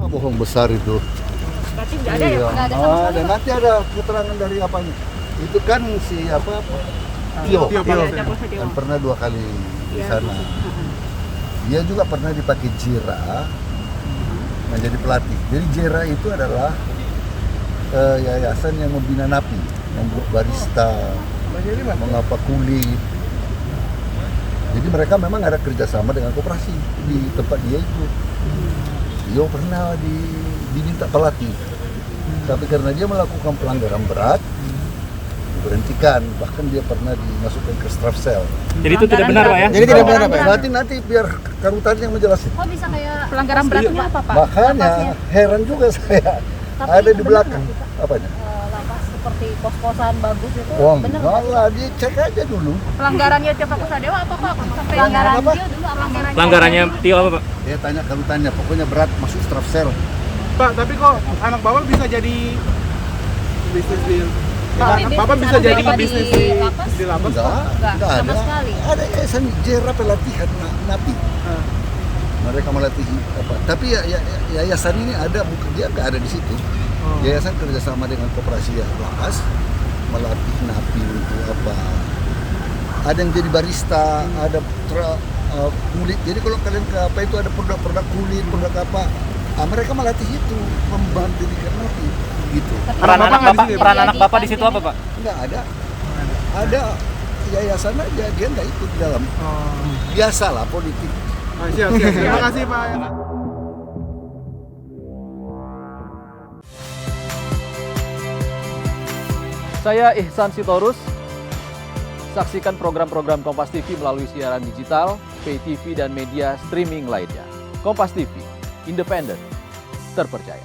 Bohong besar itu. Berarti nggak ada ya Pak? Nggak ada sama sekali, Dan Pak. nanti ada keterangan dari apanya. Itu kan si Tio. Kan pernah 2 kali di sana. Dia juga pernah dipakai Jira menjadi pelatih. Jadi Jira itu adalah yayasan yang membina napi, membuat barista, mengapa kulit. Jadi mereka memang ada kerjasama dengan koperasi di tempat dia itu. Dia pernah diminta pelatih, tapi karena dia melakukan pelanggaran berat, diberhentikan. Bahkan dia pernah dimasukkan ke Strafsel. Jadi itu tidak benar Pak ya? Jadi tidak benar Pak. Nanti biar Karutan yang menjelaskan. Kok bisa kayak Pelanggaran beratnya apa Pak? Makanya heran juga saya. Tapi Ada itu di benar belakang. nggak sih, Pak? Apanya? Lapas seperti kos-kosan bagus itu Wah, bener enggak lah, dia cek aja dulu. Pelanggarannya Tio Pakusadewa apa Pak? Sampai Pelanggaran Apa? dia dulu apa? Pelanggarannya Tio apa Pak? Dia tanya Karutannya, pokoknya berat masuk Strafsel. Pak, tapi kok anak Bapak bisa jadi bisnis di Bapak bisa Anak jadi Bapak di bisnis lapas? di lapas? Enggak sama ada. sekali. Ada yayasan Jera pelatihan napi. Ah. Mereka melatih apa? Tapi yayasan ini ada, bukan dia nggak ada di situ. Oh. Yayasan kerjasama dengan koperasi lapas melatih napi untuk apa? Ada yang jadi barista, ada kulit. Jadi kalau kalian ke apa itu ada produk-produk kulit, produk apa? Mereka melatih itu, membandingkan napi, gitu. Peran anak Bapak, di sini, peran anak Bapak di situ apa Pak? Nggak ada. Ada yayasan aja, dia nggak ikut di dalam. Oh. Biasalah politik. Siap. Terima kasih Pak. Saya Ihsan Sitorus. Saksikan program-program Kompas TV melalui siaran digital, pay TV, dan media streaming lainnya. Kompas TV, independen, terpercaya.